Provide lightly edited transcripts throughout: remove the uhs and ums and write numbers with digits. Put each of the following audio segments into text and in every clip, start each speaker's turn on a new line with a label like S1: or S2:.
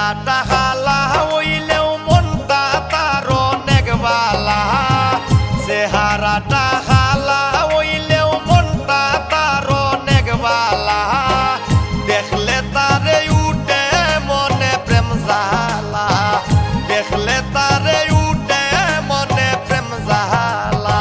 S1: চেহারাটা হালা হইলেও মনটা তার অনেক বালা চেহারাটা হালা হইলেও মনটা তার অনেক বালা দেখলে তারে উঠে মনে প্রেম জালা দেখলে তারে উঠে মনে প্রেম জালা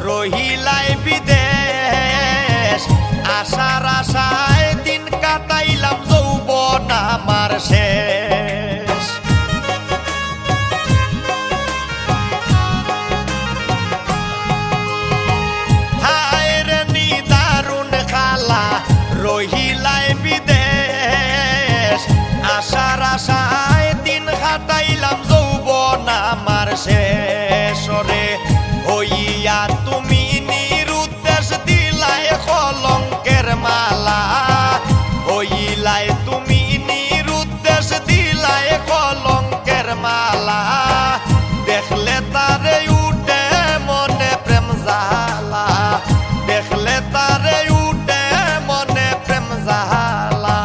S1: রহিলাই বিদেশ আশার আশায় দিন কাটাইলাম যৌবন আমার শেষ হায় রে নিদারুণ খালা রহিলাই বিদেশ আশার আশায় দিন কাটাইলাম যৌবন আমার শেষ রে হইয়া তুমি নিরুদ্দেশ দিলাই কলঙ্কের মালা হইলাই তুমি নিরুদ্দেশ দিলাই কলঙ্কের মালা দেখলে তারে উঠে মনে প্রেম জালা দেখলে তারে উঠে মনে প্রেম জালা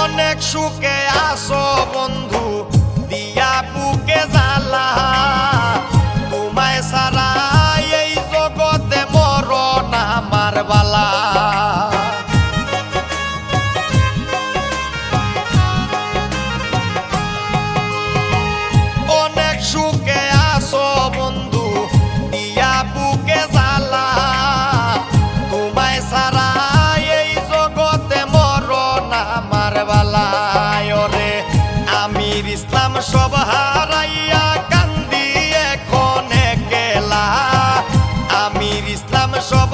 S1: অনেক সুখে আসো বন্ধু দিয়া বুকে জ্বালা তোমায় সারা এই জগতে মরণ আমার বালা অনেক সুখে আসো বন্ধু দিয়া বুকে জ্বালা তোমায় সারা এই জগতে মরণ আমার বালায় রে আমির ইসলাম সব হারাইয়া কান্দি এখন একলা আমির ইসলাম সব